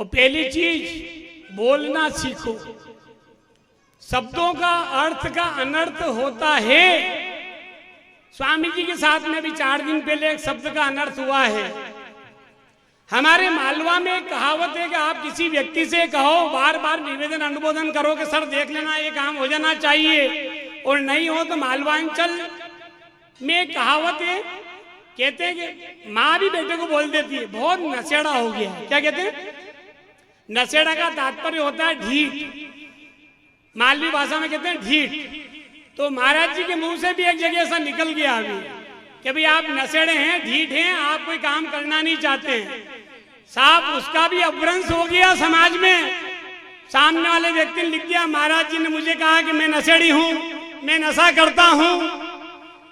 और पहली चीज बोलना सीखो। शब्दों का अर्थ का अनर्थ होता है। स्वामी जी के साथ में भी 4 दिन पहले एक शब्द का अनर्थ हुआ है। हमारे मालवा में एक कहावत है कि आप किसी व्यक्ति से कहो, बार बार निवेदन अनुमोदन करो कि सर देख लेना ये काम हो जाना चाहिए, और नहीं हो तो मालवांचल में एक कहावत है, कहते हैं कि माँ भी बेटे को बोल देती है बहुत नशेड़ा हो गया। क्या कहते हैं? नशेड़ा का तात्पर्य होता है ढीठ। मालवी भाषा में कहते हैं ढीठ। तो महाराज जी के मुंह से भी एक जगह ऐसा निकल गया अभी कि भाई आप नशेड़े हैं, ढीठ हैं, आप कोई काम करना नहीं चाहते हैं। साहब उसका भी अपभ्रंश हो गया समाज में। सामने वाले व्यक्ति ने लिख दिया महाराज जी ने मुझे कहा कि मैं नशेड़ी हूं, मैं नशा करता हूं,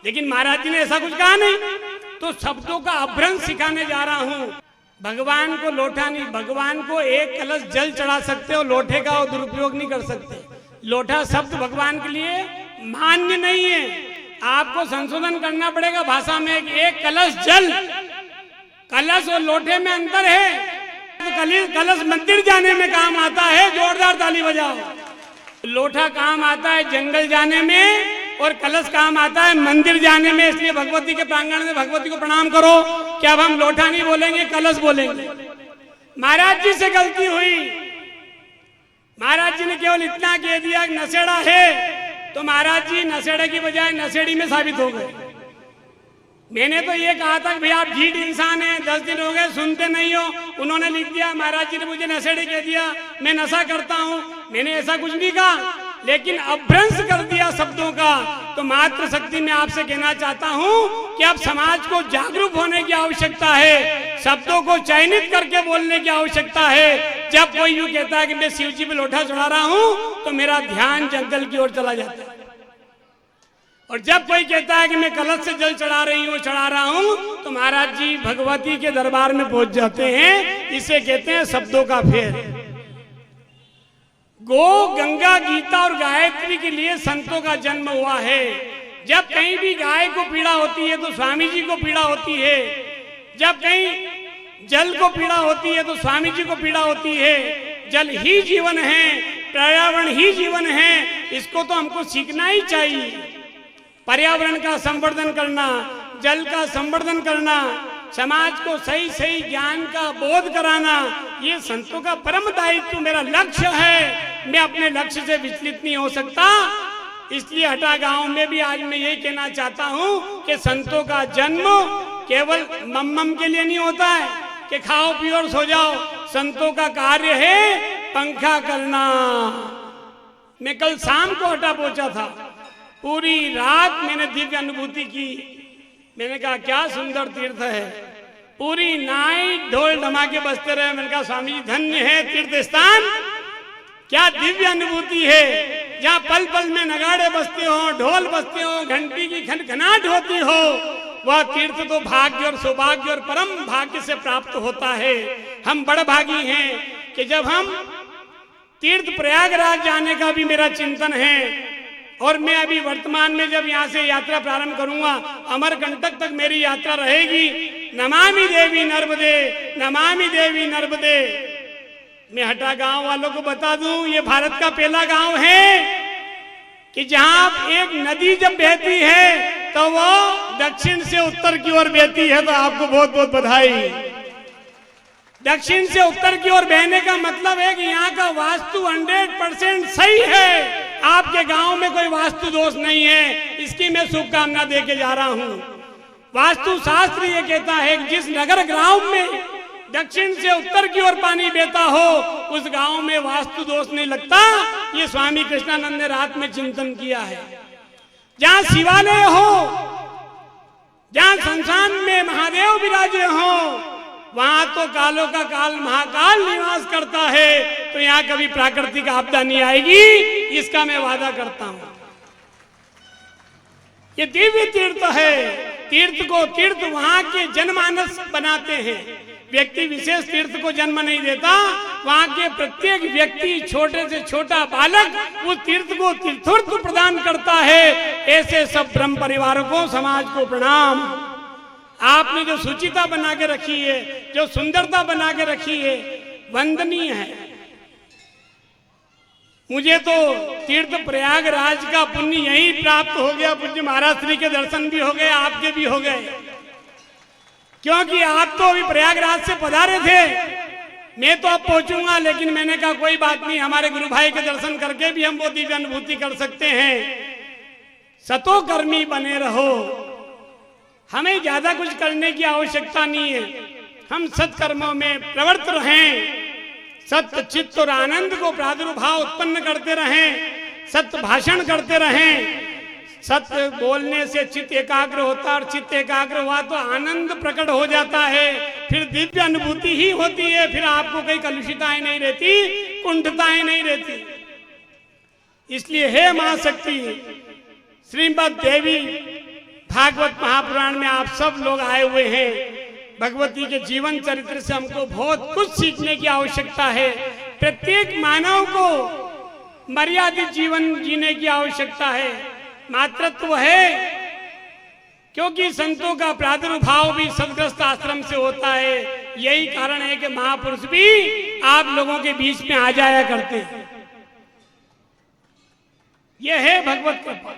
लेकिन महाराज जी ने ऐसा कुछ कहा नहीं। तो शब्दों का अपभ्रंश सिखाने जा रहा हूं। भगवान को लोटा नहीं, भगवान को एक कलश जल चढ़ा सकते हो, लोटे का वो दुरुपयोग नहीं कर सकते। लोटा शब्द भगवान के लिए मान्य नहीं है। आपको संशोधन करना पड़ेगा भाषा में। एक कलश जल, कलश और लोटे में अंतर है। तो कलश मंदिर जाने में काम आता है, जोरदार ताली बजाओ। लोटा काम आता है जंगल जाने में, और कलश काम आता है मंदिर जाने में। इसलिए भगवती के प्रांगण में भगवती को प्रणाम करो कि अब हम लोटा नहीं बोलेंगे, कलश बोलेंगे। महाराज जी से गलती हुई। महाराज जी ने केवल इतना कह दिया कि नशेड़ा है, तो महाराज जी नशेड़े की बजाय नशेड़ी में साबित हो गए। मैंने तो ये कहा था कि भाई आप ढीठ इंसान हैं, 10 दिन हो गए सुनते नहीं हो। उन्होंने लिख दिया महाराज जी ने मुझे नशेड़ी कह दिया, मैं नशा करता हूं। मैंने ऐसा कुछ नहीं कहा, लेकिन अपभ्रंश कर दिया शब्दों का। तो मात्र शक्ति में आपसे कहना चाहता हूं कि अब समाज को जागरूक होने की आवश्यकता है। शब्दों को चयनित करके बोलने की आवश्यकता है। जब कोई यूं कहता है कि मैं शिव जी पे लोटा चढ़ा रहा हूं, तो मेरा ध्यान जंगल की ओर चला जाता है। और जब कोई कहता है कि मैं कलश से जल चढ़ा रहा हूं, तो महाराज जी भगवती के दरबार में पहुंच जाते हैं। इसे कहते हैं शब्दों का फेर। गो, गंगा, गीता और गायत्री के लिए संतों का जन्म हुआ है। जब कहीं भी गाय को पीड़ा होती है तो स्वामी जी को पीड़ा होती है। जब कहीं जल को पीड़ा होती है तो स्वामी जी को पीड़ा होती है। जल ही जीवन है, पर्यावरण ही जीवन है। इसको तो हमको सीखना ही चाहिए। पर्यावरण का संवर्धन करना, जल का संवर्धन करना, समाज को सही सही ज्ञान का बोध कराना, ये संतों का परम दायित्व मेरा लक्ष्य है। मैं अपने लक्ष्य से विचलित नहीं हो सकता। इसलिए हटा गांव में भी आज मैं यही कहना चाहता हूं कि संतों का जन्म केवल मम्मम के लिए नहीं होता है कि खाओ पियो और सो जाओ। संतों का कार्य है पंखा करना। मैं कल शाम को हटा पहुंचा था, पूरी रात मैंने दिव्य अनुभूति की। मैंने कहा क्या सुंदर तीर्थ है। पूरी नाइट ढोल धमाके बजते रहे। मैंने कहा स्वामी जी धन्य है तीर्थ स्थान, क्या दिव्य अनुभूति है। जहाँ पल पल में नगाड़े बजते हो, ढोल बजते हो, घंटी की खनखनाहट होती हो, वह तीर्थ तो भाग्य और सौभाग्य और परम भाग्य से प्राप्त होता है। हम बड़ भागी हैं कि जब हम तीर्थ प्रयागराज जाने का भी मेरा चिंतन है। और मैं अभी वर्तमान में जब यहाँ से यात्रा प्रारंभ करूंगा, अमरकंटक तक मेरी यात्रा रहेगी। नमामि देवी नर्मदे, नमामि देवी नर्मदे। मैं हटा गांव वालों को बता दूं, ये भारत का पहला गांव है कि जहां एक नदी जब बहती है तो वो दक्षिण से उत्तर की ओर बहती है। तो आपको बहुत बहुत बधाई। दक्षिण से उत्तर की ओर बहने का मतलब है कि यहाँ का वास्तु 100% सही है। आपके गांव में कोई वास्तु दोष नहीं है, इसकी मैं शुभकामना दे के जा रहा हूं। वास्तु शास्त्र ये कहता है कि जिस नगर गांव में दक्षिण से उत्तर की ओर पानी बहता हो, उस गांव में वास्तु दोष नहीं लगता। ये स्वामी कृष्णानंद ने रात में चिंतन किया है। जहां शिवालय हो, जहां संसान में महादेव विराजे हो, वहां तो कालों का काल महाकाल निवास करता है। तो यहाँ कभी प्राकृतिक आपदा नहीं आएगी, इसका मैं वादा करता हूं। ये दिव्य तीर्थ है। तीर्थ को तीर्थ वहां के जनमानस बनाते हैं। व्यक्ति विशेष तीर्थ को जन्म नहीं देता, वहां के प्रत्येक व्यक्ति, छोटे से छोटा बालक उस तीर्थ को तीर्थत्व प्रदान करता है। ऐसे सब ब्रह्म परिवारों को, समाज को प्रणाम। आपने जो सुचिता बना के रखी है, जो सुंदरता बना के रखी है, वंदनीय है। मुझे तो तीर्थ प्रयागराज का पुण्य यही प्राप्त हो गया। पूज्य महाराज श्री के दर्शन भी हो गए, आपके भी हो गए, क्योंकि आप तो अभी प्रयागराज से पधारे थे, मैं तो अब पहुंचूंगा। लेकिन मैंने कहा कोई बात नहीं, हमारे गुरु भाई के दर्शन करके भी हम वो दिव्य अनुभूति कर सकते हैं। सतोकर्मी बने रहो, हमें ज्यादा कुछ करने की आवश्यकता नहीं है। हम सत्कर्मों में प्रवृत्त रहें, सत्य चित्त और आनंद को प्रादुर्भाव उत्पन्न करते रहें, सत्य भाषण करते रहें। सत्य बोलने से चित्त एकाग्र होता, और चित्त एकाग्र हुआ तो आनंद प्रकट हो जाता है, फिर दिव्य अनुभूति ही होती है। फिर आपको कई कलुषिताएं नहीं रहती, कुंठताएं नहीं रहती। इसलिए हे महाशक्ति, श्रीमद् देवी भागवत महापुराण में आप सब लोग आए हुए हैं। भगवती के जीवन चरित्र से हमको बहुत कुछ सीखने की आवश्यकता है। प्रत्येक मानव को मर्यादित जीवन जीने की आवश्यकता है। मातृत्व है, क्योंकि संतों का प्रादुर्भाव भी सदग्रस्त आश्रम से होता है। यही कारण है कि महापुरुष भी आप लोगों के बीच में आ जाया करते हैं। यह है भगवत कृपा।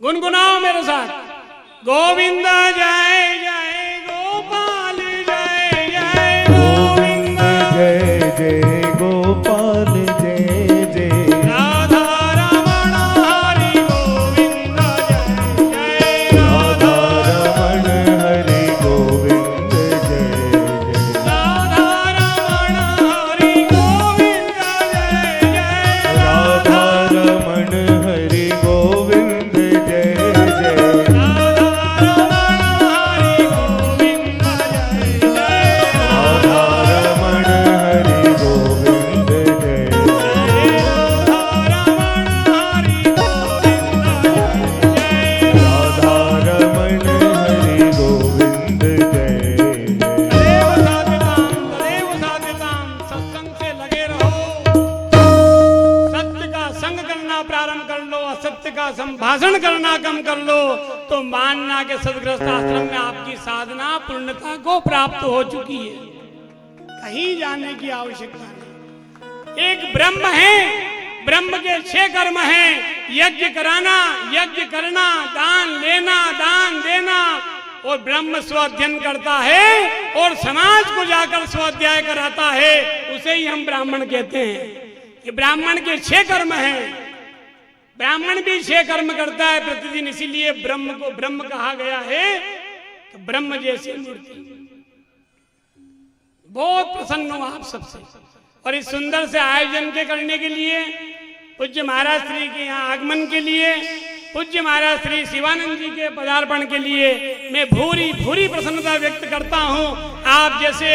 गुनगुनाओ मेरे साथ, गोविंद जय जय गोपाल जय जय गोविंद जय जय गोपाल जय जय राधा रमण हरि गोविंद जय जय राधा रमण हरि गोविंद जय जय राधा रमण हरि गोविंद जय जय राधा रमण हरि गोविंद जय जय राधा रमण हरि गोविंद जय जय राधा रमण हरि गोविंद जय सत्संग से लगे रहो। सत्य का संग करना प्रारंभ कर लो, असत्य का संभाषण करना कम कर लो, तो मानना के सदग्रस्त आश्रम में आपकी साधना पूर्णता को प्राप्त हो चुकी है। कहीं जाने की आवश्यकता नहीं। एक ब्रह्म है, ब्रह्म के 6 कर्म हैं, यज्ञ कराना, यज्ञ करना, दान लेना, दान देना, और ब्रह्म स्वाध्ययन करता है और समाज को जाकर स्वाध्याय कराता है, उसे ही हम ब्राह्मण कहते हैं। ये ब्राह्मण के 6 कर्म हैं। ब्राह्मण भी 6 कर्म करता है प्रतिदिन, इसीलिए ब्रह्म को ब्रह्म कहा गया है। तो ब्रह्म जैसी मूर्ति। बहुत प्रसन्न हूं आप सबसे, और इस सुंदर से आयोजन के करने के लिए, पूज्य महाराज श्री के यहाँ आगमन के लिए, पूज्य महाराज श्री शिवानंद जी के पदार्पण के लिए मैं भूरी भूरी प्रसन्नता व्यक्त करता हूँ। आप जैसे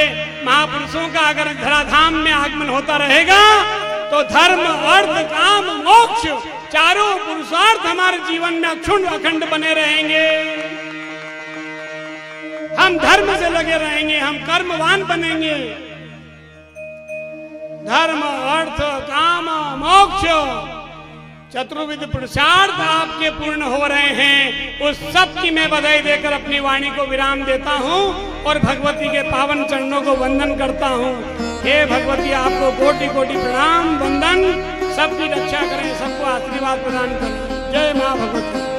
महापुरुषों का अगर धराधाम में आगमन होता रहेगा तो धर्म अर्थ काम मोक्ष चारों पुरुषार्थ हमारे जीवन में अक्षुण्ण अखंड बने रहेंगे। हम धर्म से लगे रहेंगे, हम कर्मवान बनेंगे। धर्म अर्थ काम मोक्ष चतुर्विध पुरुषार्थ आपके पूर्ण हो रहे हैं। उस सब की मैं बधाई देकर अपनी वाणी को विराम देता हूं और भगवती के पावन चरणों को वंदन करता हूं। हे भगवती, आपको कोटि कोटि प्रणाम वंदन। सबकी रक्षा करें, सबको आशीर्वाद प्रदान करें। जय मां भगवती।